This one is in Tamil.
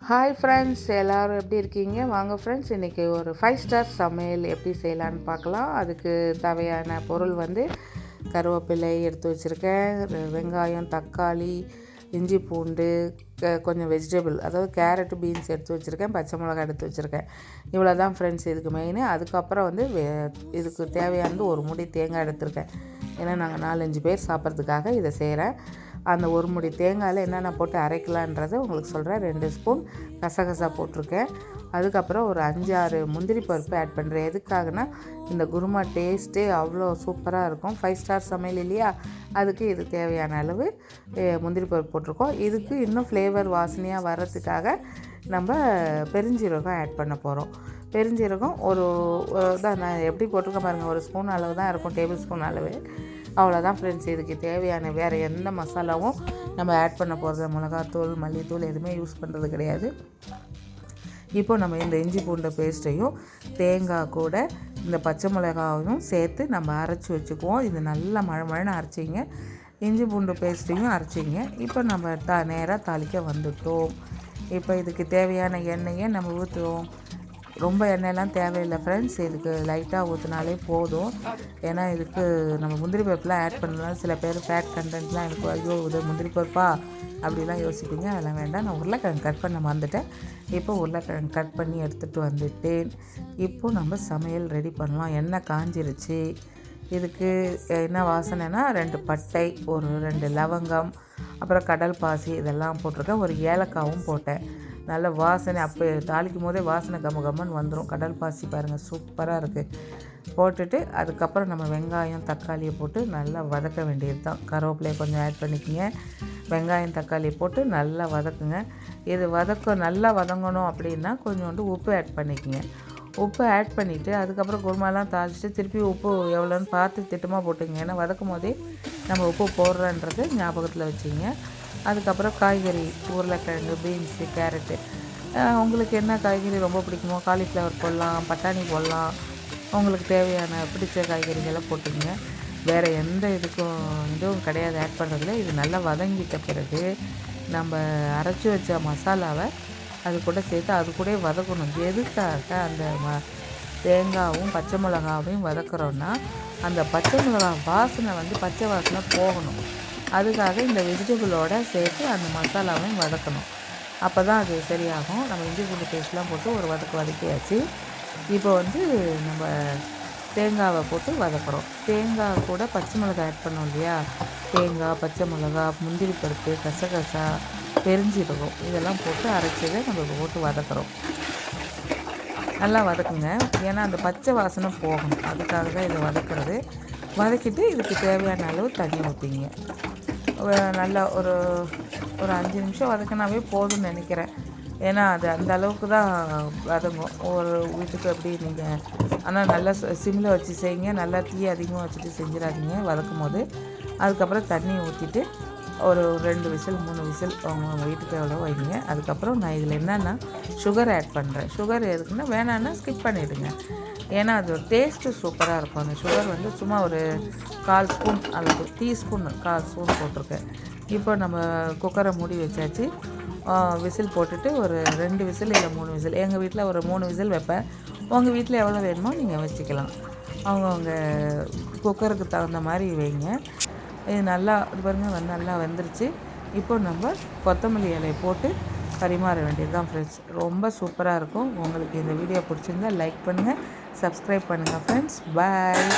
ஹாய் ஃப்ரெண்ட்ஸ், எல்லோரும் எப்படி இருக்கீங்க? வாங்க ஃப்ரெண்ட்ஸ், இன்றைக்கி ஒரு 5 ஸ்டார் சமையல் எப்படி செய்யலான்னு பார்க்கலாம். அதுக்கு தேவையான பொருள் வந்து கருவேப்பிலை எடுத்து வச்சுருக்கேன், வெங்காயம், தக்காளி, இஞ்சி பூண்டு, கொஞ்சம் வெஜிடபிள் அதாவது கேரட்டு, பீன்ஸ் எடுத்து வச்சுருக்கேன், பச்சை மிளகாய் எடுத்து வச்சுருக்கேன். இவ்வளோ தான் ஃப்ரெண்ட்ஸ் இதுக்கு மெயின். அதுக்கப்புறம் வந்து இதுக்கு தேவையானது ஒரு முடி தேங்காய் எடுத்திருக்கேன். ஏன்னா நாங்கள் 4-5 பேர் சாப்பிட்றதுக்காக இதை செய்கிறேன். அந்த ஒரு முடி தேங்காயில் என்னென்ன போட்டு அரைக்கலான்றதை உங்களுக்கு சொல்கிறேன். 2 ஸ்பூன் கசகசா போட்டிருக்கேன். அதுக்கப்புறம் ஒரு 5-6 முந்திரி பருப்பு ஆட் பண்ணுறேன். எதுக்காகனா இந்த குருமா டேஸ்ட்டே அவ்வளோ சூப்பராக இருக்கும். 5 ஸ்டார் சமையல் இல்லையா, அதுக்கு இது தேவையான அளவு முந்திரி பருப்பு போட்டிருக்கோம். இதுக்கு இன்னும் ஃப்ளேவர் வாசனையாக வர்றதுக்காக நம்ம பெருஞ்சீரகம் ஆட் பண்ண போகிறோம். பெருஞ்சீரகம் ஒரு தான் நான் எப்படி போட்டிருக்கேன் பாருங்கள், ஒரு ஸ்பூன் அளவு தான் இருக்கும், டேபிள் ஸ்பூன் அளவு. அவ்வளோதான் ஃப்ரெண்ட்ஸ். இதுக்கு தேவையான வேறு எந்த மசாலாவும் நம்ம ஆட் பண்ண போகிறது, மிளகாத்தூள், மல்லித்தூள் எதுவுமே யூஸ் பண்ணுறது கிடையாது. இப்போ நம்ம இந்த இஞ்சி பூண்டு பேஸ்ட்டையும் தேங்காய் கூட இந்த பச்சை மிளகாவையும் சேர்த்து நம்ம அரைச்சி வச்சுக்குவோம். இது நல்லா மழை அரைச்சிங்க. இஞ்சி பூண்டு பேஸ்ட்டையும் அரைச்சிங்க. இப்போ நம்ம நேராக தாளிக்க வந்துட்டோம். இப்போ இதுக்கு தேவையான எண்ணெயை நம்ம ஊற்றுவோம். ரொம்ப எண்ணெயெல்லாம் தேவையில்லை ஃப்ரெண்ட்ஸ், இதுக்கு லைட்டாக ஊற்றினாலே போதும். ஏன்னா இதுக்கு நம்ம முந்திரி பருப்புலாம் ஆட் பண்ணலாம். சில பேர் ஃபேட் கண்டென்ட்லாம் எனக்கு ஐயோ இது முந்திரி பருப்பா அப்படிலாம் யோசிப்பீங்க. அதெல்லாம் வேண்டாம். நான் உருளைக்கிழங்கு கட் பண்ண மறந்துட்டேன். இப்போ உருளைக்கிழங்கு கட் பண்ணி எடுத்துகிட்டு வந்துட்டேன். இப்போது நம்ம சமையல் ரெடி பண்ணலாம். எண்ணெய் காஞ்சிருச்சு. இதுக்கு என்ன வாசனைனா 2 பட்டை, ஒரு 2 லவங்கம், அப்புறம் கடல் பாசி இதெல்லாம் போட்டிருக்கேன். ஒரு ஏலக்காவும் போட்டேன். நல்ல வாசனை, அப்போ தாளிக்கும் போதே வாசனை கம்மன்னு வந்துடும். கடல் பாசி பாருங்கள் சூப்பராக இருக்குது. போட்டுட்டு அதுக்கப்புறம் நம்ம வெங்காயம், தக்காளியை போட்டு நல்லா வதக்க வேண்டியது தான். கருவேப்பிலையை கொஞ்சம் ஆட் பண்ணிக்கோங்க. வெங்காயம், தக்காளியை போட்டு நல்லா வதக்குங்க. இது நல்லா வதங்கணும் அப்படின்னா கொஞ்சோண்டு உப்பு ஆட் பண்ணிக்கோங்க. உப்பு ஆட் பண்ணிவிட்டு அதுக்கப்புறம் குருமாலாம் தாளிச்சிட்டு திருப்பி உப்பு எவ்வளோன்னு பார்த்து திட்டமாக போட்டுங்க. ஏன்னா வதக்கும் போதே நம்ம உப்பு போடுறோன்றது ஞாபகத்தில் வச்சுங்க. அதுக்கப்புறம் காய்கறி, உருளைக்கிழங்கு, பீன்ஸு, கேரட்டு, உங்களுக்கு என்ன காய்கறி ரொம்ப பிடிக்குமோ காலிஃப்ளவர் போடலாம், பட்டாணி போடலாம். உங்களுக்கு தேவையான பிடிச்ச காய்கறிகளை போட்டுங்க. வேறு எந்த இதுவும் கிடையாது ஆட் பண்ணுறதுல. இது நல்லா வதங்கிட்ட பிறகு நம்ம அரைச்சி வச்ச மசாலாவை அது கூட சேர்த்து அது கூட வதக்கணும். எதுக்காக அந்த தேங்காயும் பச்சை மிளகாவையும் வதக்குறோன்னா அந்த பச்சை மிளகா வாசனை வந்து பச்சை வாசனை போகணும். அதுக்காக இந்த வெஜிடபிளோடு சேர்த்து அந்த மசாலாவையும் வதக்கணும். அப்போ தான் அது சரியாகும். நம்ம இஞ்சி பூண்டு பேஸ்ட்லாம் போட்டு ஒரு வதக்கியாச்சு. இப்போ வந்து நம்ம தேங்காவை போட்டு வதக்குறோம். தேங்காய் கூட பச்சை மிளகாய் ஆட் பண்ணோம் இல்லையா, தேங்காய், பச்சை மிளகா, முந்திரி பருப்பு, கசகசா, பெருஞ்சீரகம் இதெல்லாம் போட்டு அரைச்சதை நம்ம போட்டு வதக்குறோம். நல்லா வதக்குங்க. ஏன்னா அந்த பச்சை வாசனை போகணும். அதுக்காக தான் இதை வதக்குறது. வதக்கிட்டு இதுக்கு தேவையான அளவு தண்ணி ஊற்றிங்க. நல்லா ஒரு 5 நிமிஷம் வதக்கினாவே போதும்னு நினைக்கிறேன். ஏன்னா அது அந்த அளவுக்கு தான் வதங்கும். ஒரு வீட்டுக்கு எப்படி நீங்கள் ஆனால் நல்லா சிம்மில் வச்சு செய்யுங்க. நல்லா தீ அதிகமாக வச்சுட்டு செஞ்சிடாதீங்க வதக்கும் போது. அதுக்கப்புறம் தண்ணி ஊற்றிட்டு ஒரு 2 விசில் 3 விசில் அவங்க வீட்டுக்கு எவ்வளோ வைங்க. அதுக்கப்புறம் நான் இதில் என்னென்னா சுகர் ஆட் பண்ணுறேன். சுகர் எதுக்குன்னா வேணான்னா ஸ்கிப் பண்ணிவிடுங்க. ஏன்னா அது ஒரு டேஸ்ட்டு சூப்பராக இருக்கும். அந்த சுகர் வந்து சும்மா ஒரு 1/4 ஸ்பூன் அளவு, டீஸ்பூன் 1/4 ஸ்பூன் போட்டிருக்கேன். இப்போ நம்ம குக்கரை மூடி வச்சாச்சு. விசில் போட்டுட்டு ஒரு 2 விசில் இல்லை 3 விசில், எங்கள் வீட்டில் ஒரு 3 விசில் வைப்பேன். உங்கள் வீட்டில் எவ்வளோ வேணுமோ நீங்கள் வச்சுக்கலாம். அவங்கவுங்க குக்கருக்கு தகுந்த மாதிரி வைங்க. இது நல்லா இது பாருங்கள் நல்லா வெந்துருச்சு. இப்போ நம்ம கொத்தமல்லி இலையை போட்டு பரிமாற வேண்டியது தான் ஃப்ரெண்ட்ஸ். ரொம்ப சூப்பராக இருக்கும். உங்களுக்கு இந்த வீடியோ பிடிச்சிருந்தா லைக் பண்ணுங்கள், சப்ஸ்கிரைப் பண்ணுங்கள் ஃப்ரெண்ட்ஸ். பாய்.